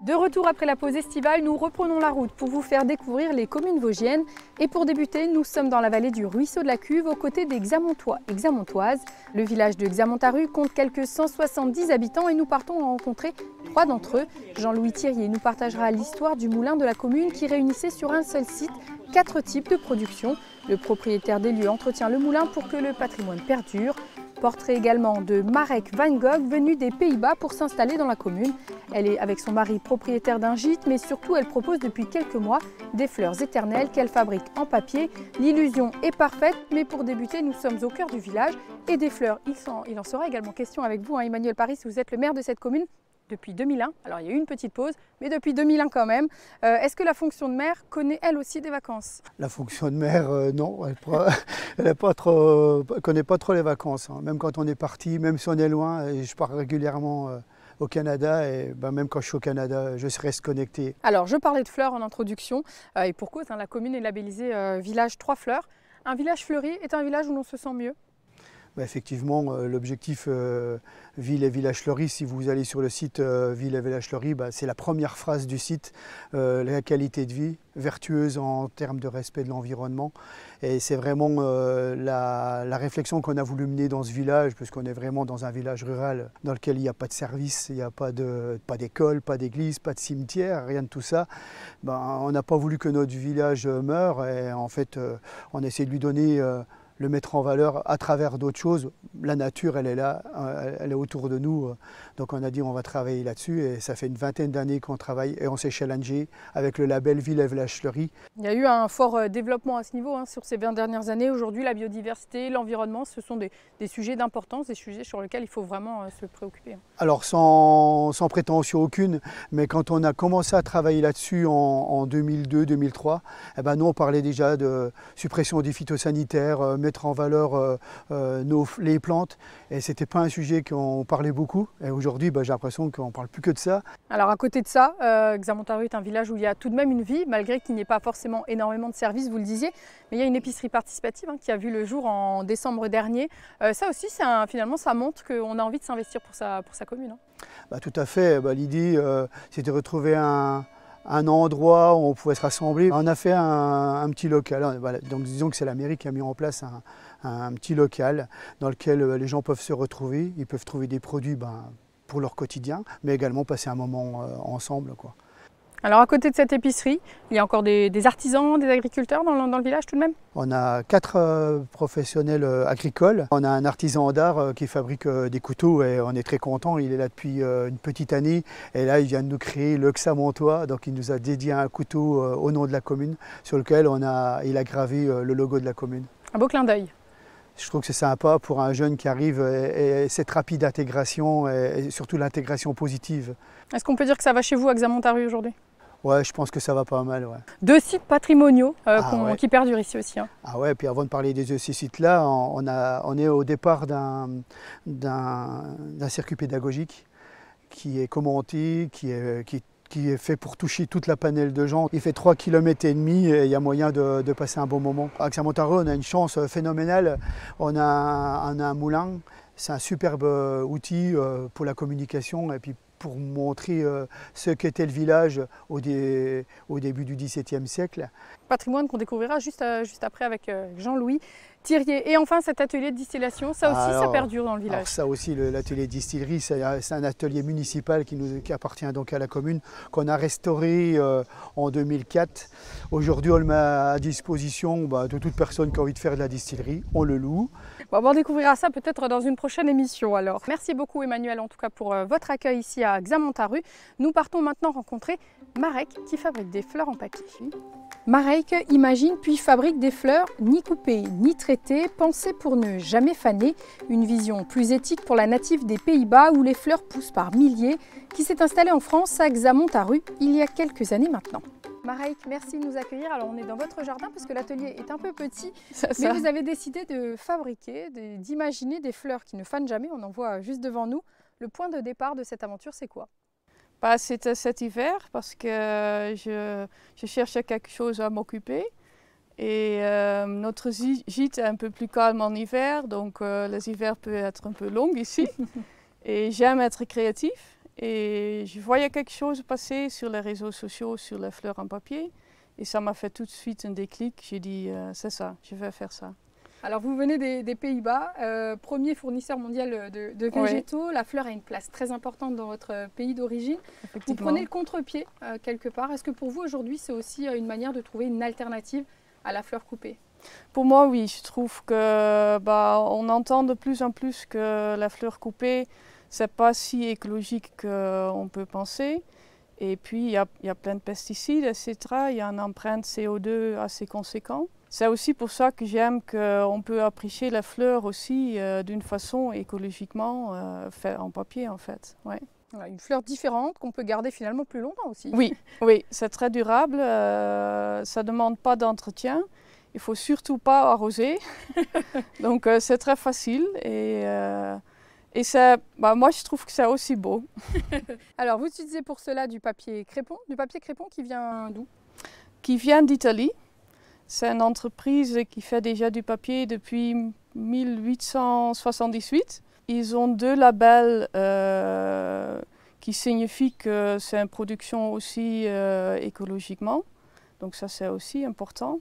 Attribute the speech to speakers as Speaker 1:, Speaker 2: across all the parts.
Speaker 1: De retour après la pause estivale, nous reprenons la route pour vous faire découvrir les communes vosgiennes. Et pour débuter, nous sommes dans la vallée du ruisseau de la Cuve, aux côtés des Xamontois et Xamontoises. Le village de Xamontaru compte quelques 170 habitants et nous partons rencontrer 3 d'entre eux. Jean-Louis Thirier nous partagera l'histoire du moulin de la commune qui réunissait sur un seul site 4 types de production. Le propriétaire des lieux entretient le moulin pour que le patrimoine perdure. Portrait également de Marek Van Gogh, venue des Pays-Bas pour s'installer dans la commune. Elle est avec son mari propriétaire d'un gîte, mais surtout elle propose depuis quelques mois des fleurs éternelles qu'elle fabrique en papier. L'illusion est parfaite, mais pour débuter, nous sommes au cœur du village et des fleurs. Il en sera également question avec vous, Emmanuel Paris, vous êtes le maire de cette commune depuis 2001. Alors il y a eu une petite pause, mais depuis 2001 quand même. Est-ce que la fonction de maire connaît elle aussi des vacances?
Speaker 2: La fonction de maire, non, elle connaît pas trop les vacances. Hein. Même quand on est parti, même si on est loin, et je pars régulièrement au Canada, et même quand je suis au Canada, je reste connecté.
Speaker 1: Alors je parlais de fleurs en introduction, et pour cause, la commune est labellisée village 3 fleurs. Un village fleuri est un village où l'on se sent mieux?
Speaker 2: Effectivement, l'objectif Ville et Village Fleuri, si vous allez sur le site Ville et Village Fleuri, c'est la première phrase du site, la qualité de vie, vertueuse en termes de respect de l'environnement. Et c'est vraiment la réflexion qu'on a voulu mener dans ce village, puisqu'on est vraiment dans un village rural dans lequel il n'y a pas de service, il n'y a pas d'école, pas d'église, pas de cimetière, rien de tout ça. On n'a pas voulu que notre village meure et en fait on essaie de lui donner le mettre en valeur à travers d'autres choses. La nature, elle est là, elle est autour de nous. Donc on a dit on va travailler là-dessus et ça fait une vingtaine d'années qu'on travaille et on s'est challengé avec le label Ville et Village Fleuri.
Speaker 1: Il y a eu un fort développement à ce niveau sur ces 20 dernières années. Aujourd'hui, la biodiversité, l'environnement, ce sont des sujets d'importance, des sujets sur lesquels il faut vraiment se préoccuper.
Speaker 2: Alors sans prétention aucune, mais quand on a commencé à travailler là-dessus en 2002-2003, nous on parlait déjà de suppression des phytosanitaires, mettre en valeur les plantes et c'était pas un sujet qu'on parlait beaucoup et aujourd'hui j'ai l'impression qu'on parle plus que de ça.
Speaker 1: Alors à côté de ça, Xamontaru est un village où il y a tout de même une vie malgré qu'il n'y ait pas forcément énormément de services, vous le disiez, mais il y a une épicerie participative qui a vu le jour en décembre dernier. Ça aussi finalement ça montre qu'on a envie de s'investir pour sa commune.
Speaker 2: Tout à fait, l'idée c'est de retrouver un endroit où on pouvait se rassembler. On a fait un petit local, donc disons que c'est la mairie qui a mis en place un petit local dans lequel les gens peuvent se retrouver, ils peuvent trouver des produits pour leur quotidien, mais également passer un moment ensemble, quoi.
Speaker 1: Alors à côté de cette épicerie, il y a encore des artisans, des agriculteurs dans le village tout de même?
Speaker 2: On a 4 professionnels agricoles. On a un artisan d'art qui fabrique des couteaux et on est très content. Il est là depuis une petite année et là il vient de nous créer le Xamontois. Donc il nous a dédié un couteau au nom de la commune sur lequel il a gravé le logo de la commune.
Speaker 1: Un beau clin d'œil.
Speaker 2: Je trouve que c'est sympa pour un jeune qui arrive et cette rapide intégration et surtout l'intégration positive.
Speaker 1: Est-ce qu'on peut dire que ça va chez vous à Xamontaru aujourd'hui?
Speaker 2: Ouais, je pense que ça va pas mal. Ouais.
Speaker 1: 2 sites patrimoniaux qui perdurent ici aussi.
Speaker 2: Ah ouais, puis avant de parler de ces sites-là, on est au départ d'un circuit pédagogique qui est commenté, qui est fait pour toucher toute la panel de gens. Il fait 3,5 km et il y a moyen de passer un bon moment. À Xamontaru, on a une chance phénoménale. On a un moulin, c'est un superbe outil pour la communication et puis pour montrer ce qu'était le village au début du XVIIe siècle.
Speaker 1: Patrimoine qu'on découvrira juste après avec Jean-Louis Thirier. Et enfin cet atelier de distillation, ça aussi ça perdure dans le village.
Speaker 2: Alors ça aussi, l'atelier de distillerie, c'est un atelier municipal qui appartient donc à la commune, qu'on a restauré en 2004. Aujourd'hui on le met à disposition de toute personne qui a envie de faire de la distillerie, on le loue.
Speaker 1: Bon, on découvrira ça peut-être dans une prochaine émission alors. Merci beaucoup Emmanuel en tout cas pour votre accueil ici à Xamontaru. Nous partons maintenant rencontrer Marek qui fabrique des fleurs en papier. Marek imagine puis fabrique des fleurs ni coupées ni traitées, pensées pour ne jamais faner. Une vision plus éthique pour la native des Pays-Bas où les fleurs poussent par milliers, qui s'est installée en France à Xamontaru il y a quelques années maintenant. Marek, merci de nous accueillir. Alors on est dans votre jardin parce que l'atelier est un peu petit, mais vous avez décidé de fabriquer, d'imaginer des fleurs qui ne fanent jamais. On en voit juste devant nous. Le point de départ de cette aventure, c'est quoi?
Speaker 3: C'était cet hiver parce que je cherchais quelque chose à m'occuper. Et notre gîte est un peu plus calme en hiver, donc les hivers peuvent être un peu longs ici. Et j'aime être créatif. et je voyais quelque chose passer sur les réseaux sociaux, sur les fleurs en papier. Et ça m'a fait tout de suite un déclic. J'ai dit, c'est ça, je vais faire ça.
Speaker 1: Alors vous venez des Pays-Bas, premier fournisseur mondial de végétaux. Oui. La fleur a une place très importante dans votre pays d'origine. Vous prenez le contre-pied quelque part. Est-ce que pour vous aujourd'hui c'est aussi une manière de trouver une alternative à la fleur coupée?
Speaker 3: Pour moi oui, je trouve que on entend de plus en plus que la fleur coupée c'est pas si écologique qu'on peut penser. Et puis il y a plein de pesticides, etc. Il y a une empreinte CO2 assez conséquente. C'est aussi pour ça que j'aime qu'on peut apprécier la fleur aussi d'une façon écologiquement faite en papier en fait. Ouais.
Speaker 1: Voilà, une fleur différente qu'on peut garder finalement plus longtemps aussi.
Speaker 3: Oui, oui, c'est très durable, ça ne demande pas d'entretien. Il ne faut surtout pas arroser, donc c'est très facile et moi je trouve que c'est aussi beau.
Speaker 1: Alors vous utilisez pour cela du papier crépon qui vient d'où?
Speaker 3: Qui vient d'Italie. C'est une entreprise qui fait déjà du papier depuis 1878. Ils ont 2 labels qui signifient que c'est une production aussi écologiquement. Donc ça c'est aussi important.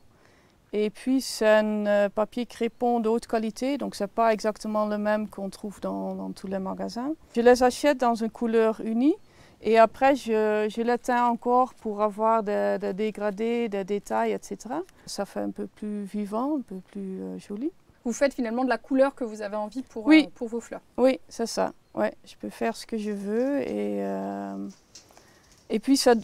Speaker 3: Et puis c'est un papier crépon de haute qualité, donc c'est pas exactement le même qu'on trouve dans tous les magasins. Je les achète dans une couleur unie et après je les teins encore pour avoir des dégradés, des détails, etc. Ça fait un peu plus vivant, un peu plus joli.
Speaker 1: Vous faites finalement de la couleur que vous avez envie pour vos fleurs.
Speaker 3: Oui, c'est ça. Ouais, je peux faire ce que je veux et puis ça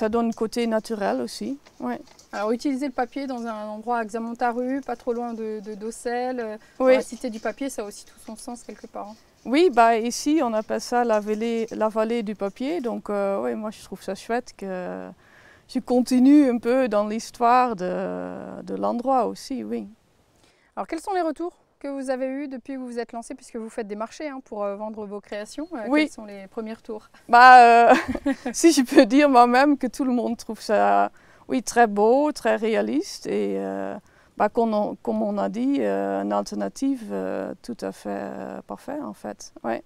Speaker 3: donne un côté naturel aussi. Ouais.
Speaker 1: Alors utiliser le papier dans un endroit à Xamontaru, pas trop loin de Docelles, dans la cité du papier, ça a aussi tout son sens quelque part. Hein.
Speaker 3: Oui, ici on appelle ça la vallée du papier, donc ouais, moi je trouve ça chouette que je continue un peu dans l'histoire de l'endroit aussi, oui.
Speaker 1: Alors quels sont les retours que vous avez eus depuis que vous vous êtes lancé, puisque vous faites des marchés pour vendre vos créations?
Speaker 3: Oui.
Speaker 1: Quels sont les premiers retours?
Speaker 3: Si je peux dire moi-même que tout le monde trouve ça très beau, très réaliste et comme on a dit, une alternative tout à fait parfaite en fait. Ouais.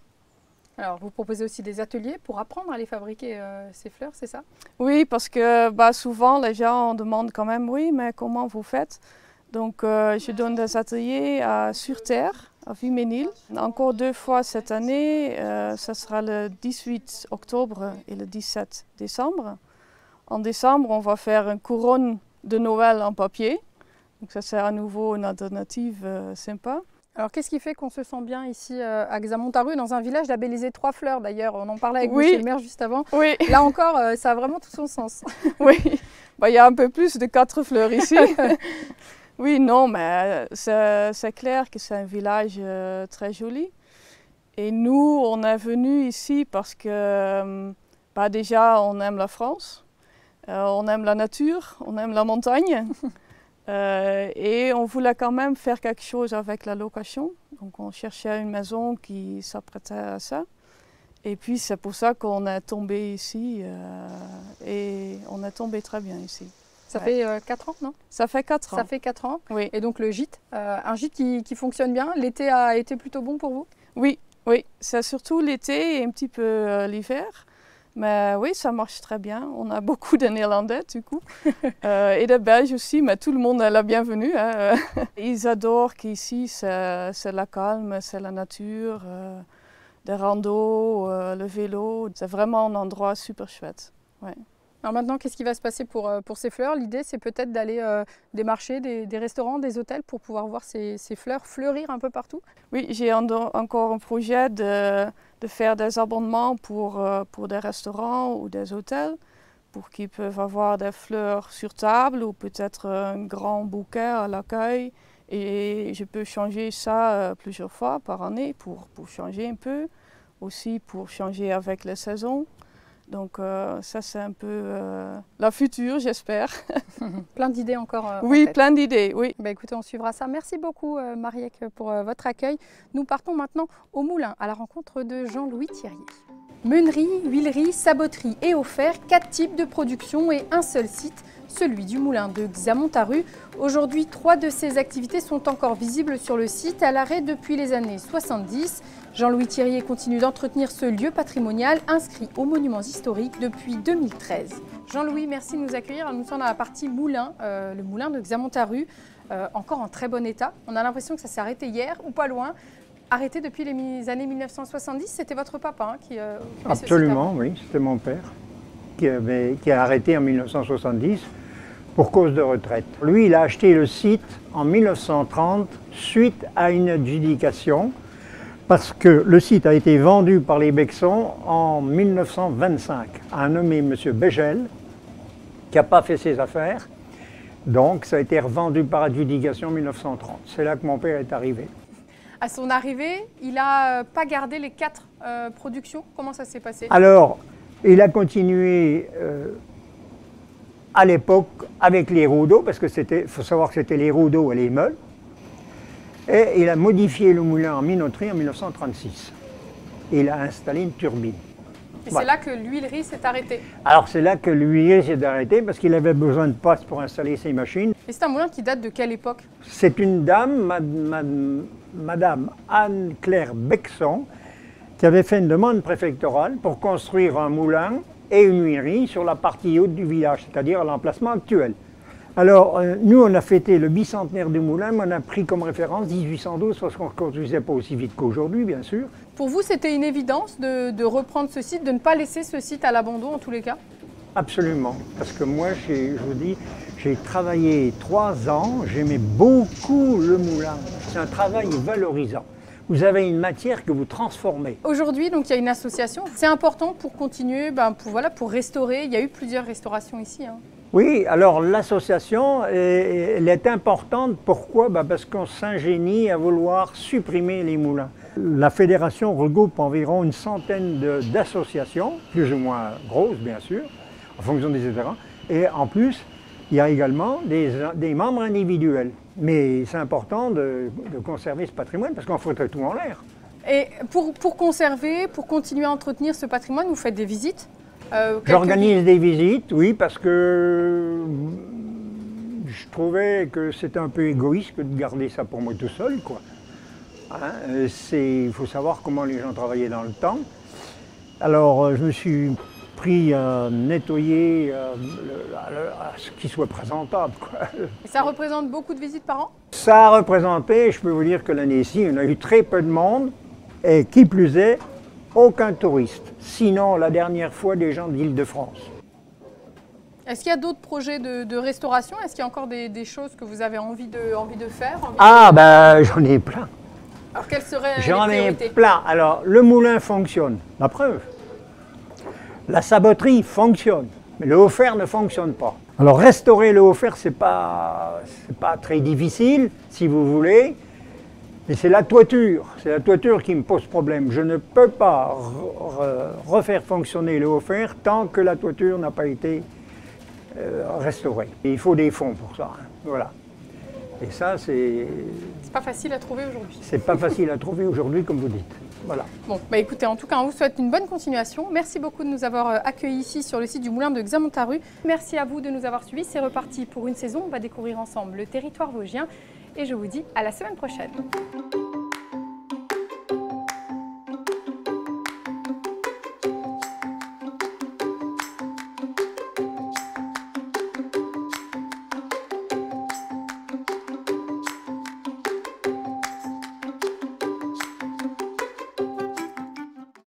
Speaker 1: Alors vous proposez aussi des ateliers pour apprendre à les fabriquer ces fleurs, c'est ça?
Speaker 3: Oui, parce que souvent les gens demandent quand même, oui, mais comment vous faites? Donc je donne des ateliers à Sur-Terre, à Viménil. Encore 2 fois cette année, ça sera le 18 octobre et le 17 décembre. En décembre, on va faire une couronne de Noël en papier. Donc ça c'est à nouveau une alternative sympa.
Speaker 1: Alors qu'est-ce qui fait qu'on se sent bien ici à Xamontaru, dans un village labellisé 3 fleurs d'ailleurs? On en parlait avec monsieur le maire juste avant.
Speaker 3: Oui.
Speaker 1: Là encore, ça a vraiment tout son sens.
Speaker 3: Oui, il y a un peu plus de 4 fleurs ici. Oui, non, mais c'est clair que c'est un village très joli. Et nous, on est venus ici parce que déjà, on aime la France, on aime la nature, on aime la montagne. Et on voulait quand même faire quelque chose avec la location. Donc on cherchait une maison qui s'apprêtait à ça. Et puis c'est pour ça qu'on est tombé ici et on est tombé très bien ici.
Speaker 1: Ça fait 4 ans, non?
Speaker 3: Ça fait 4 ans.
Speaker 1: Ça fait 4 ans.
Speaker 3: Oui.
Speaker 1: Et donc le gîte, un gîte qui fonctionne bien. L'été a été plutôt bon pour vous?
Speaker 3: Oui, oui. C'est surtout l'été et un petit peu l'hiver. Mais oui, ça marche très bien. On a beaucoup de Néerlandais du coup. Et de Belges aussi, mais tout le monde est la bienvenue. Hein. Ils adorent qu'ici, c'est la calme, c'est la nature, des randos, le vélo. C'est vraiment un endroit super chouette. Ouais.
Speaker 1: Alors maintenant, qu'est-ce qui va se passer pour ces fleurs? L'idée, c'est peut-être d'aller des marchés, des restaurants, des hôtels pour pouvoir voir ces fleurs fleurir un peu partout?
Speaker 3: Oui, j'ai encore un projet de faire des abonnements pour des restaurants ou des hôtels pour qu'ils peuvent avoir des fleurs sur table ou peut-être un grand bouquet à l'accueil. Et je peux changer ça plusieurs fois par année pour changer un peu, aussi pour changer avec les saisons. Donc ça c'est un peu la future, j'espère.
Speaker 1: Plein d'idées encore
Speaker 3: oui, plein d'idées, oui.
Speaker 1: Écoutez, on suivra ça. Merci beaucoup Marieke pour votre accueil. Nous partons maintenant au moulin, à la rencontre de Jean-Louis Thierrier. Meunerie, huilerie, saboterie et offert, 4 types de production et un seul site, celui du moulin de Xamontaru. Aujourd'hui, 3 de ces activités sont encore visibles sur le site, à l'arrêt depuis les années 70. Jean-Louis Thiriet continue d'entretenir ce lieu patrimonial inscrit aux monuments historiques depuis 2013. Jean-Louis, merci de nous accueillir. Nous sommes dans la partie moulin, le moulin de Xamontaru, encore en très bon état. On a l'impression que ça s'est arrêté hier ou pas loin. Arrêté depuis les années 1970, c'était votre papa qui
Speaker 4: Absolument, oui, c'était mon père qui a arrêté en 1970 pour cause de retraite. Lui, il a acheté le site en 1930 suite à une adjudication parce que le site a été vendu par les Becson en 1925 à un nommé M. Begel qui n'a pas fait ses affaires. Donc ça a été revendu par adjudication en 1930. C'est là que mon père est arrivé.
Speaker 1: À son arrivée, il n'a pas gardé les 4 productions. Comment ça s'est passé?
Speaker 4: Alors, il a continué à l'époque avec les roues d'eau, parce que il faut savoir que c'était les roues d'eau et les meules. Et il a modifié le moulin en minoterie en 1936. Et il a installé une turbine.
Speaker 1: Et voilà. C'est là que l'huilerie s'est arrêtée.
Speaker 4: Alors c'est là que l'huilerie s'est arrêtée parce qu'il avait besoin de passe pour installer ses machines.
Speaker 1: Et c'est un moulin qui date de quelle époque?
Speaker 4: C'est une dame, Madame Anne-Claire Becson, qui avait fait une demande préfectorale pour construire un moulin et une huilerie sur la partie haute du village, c'est-à-dire à l'emplacement actuel. Alors, nous, on a fêté le bicentenaire du moulin, mais on a pris comme référence 1812, parce qu'on ne construisait pas aussi vite qu'aujourd'hui, bien sûr.
Speaker 1: Pour vous, c'était une évidence de reprendre ce site, de ne pas laisser ce site à l'abandon en tous les cas?
Speaker 4: Absolument, parce que moi, je vous dis, j'ai travaillé 3 ans, j'aimais beaucoup le moulin. C'est un travail valorisant. Vous avez une matière que vous transformez.
Speaker 1: Aujourd'hui, donc, il y a une association. C'est important pour continuer, pour restaurer. Il y a eu plusieurs restaurations ici. Hein.
Speaker 4: Oui, alors l'association, elle est importante. Pourquoi? Parce qu'on s'ingénie à vouloir supprimer les moulins. La fédération regroupe environ une centaine d'associations, plus ou moins grosses bien sûr, en fonction des états. Et en plus, il y a également des membres individuels. Mais c'est important de conserver ce patrimoine parce qu'on foutrait tout en l'air.
Speaker 1: Et pour conserver, pour continuer à entretenir ce patrimoine, vous faites des visites?
Speaker 4: J'organise des visites, oui, parce que je trouvais que c'était un peu égoïste de garder ça pour moi tout seul, quoi. Hein, il faut savoir comment les gens travaillaient dans le temps. Alors, je me suis pris à nettoyer à ce qui soit présentable, quoi.
Speaker 1: Et ça représente beaucoup de visites par an?
Speaker 4: Ça a représenté, je peux vous dire que l'année-ci, on a eu très peu de monde, et qui plus est, aucun touriste. Sinon, la dernière fois, des gens de l'Île-de-France.
Speaker 1: Est-ce qu'il y a d'autres projets de restauration? Est-ce qu'il y a encore des choses que vous avez envie de faire?
Speaker 4: J'en ai plein.
Speaker 1: Alors, quelles seraient les
Speaker 4: J'en ai
Speaker 1: priorités?
Speaker 4: plein. Alors, le moulin fonctionne, la preuve. La saboterie fonctionne, mais le haut-fer ne fonctionne pas. Alors, restaurer le haut-fer, c'est pas très difficile, si vous voulez. Mais c'est la toiture qui me pose problème. Je ne peux pas refaire fonctionner le haut-fer tant que la toiture n'a pas été restaurée. Et il faut des fonds pour ça, hein. Voilà. Et ça, c'est
Speaker 1: pas facile à trouver aujourd'hui.
Speaker 4: C'est pas facile à trouver aujourd'hui, comme vous dites. Voilà.
Speaker 1: Bon, écoutez, en tout cas, on vous souhaite une bonne continuation. Merci beaucoup de nous avoir accueillis ici sur le site du moulin de Xamontaru. Merci à vous de nous avoir suivis. C'est reparti pour une saison. On va découvrir ensemble le territoire vosgien. Et je vous dis à la semaine prochaine.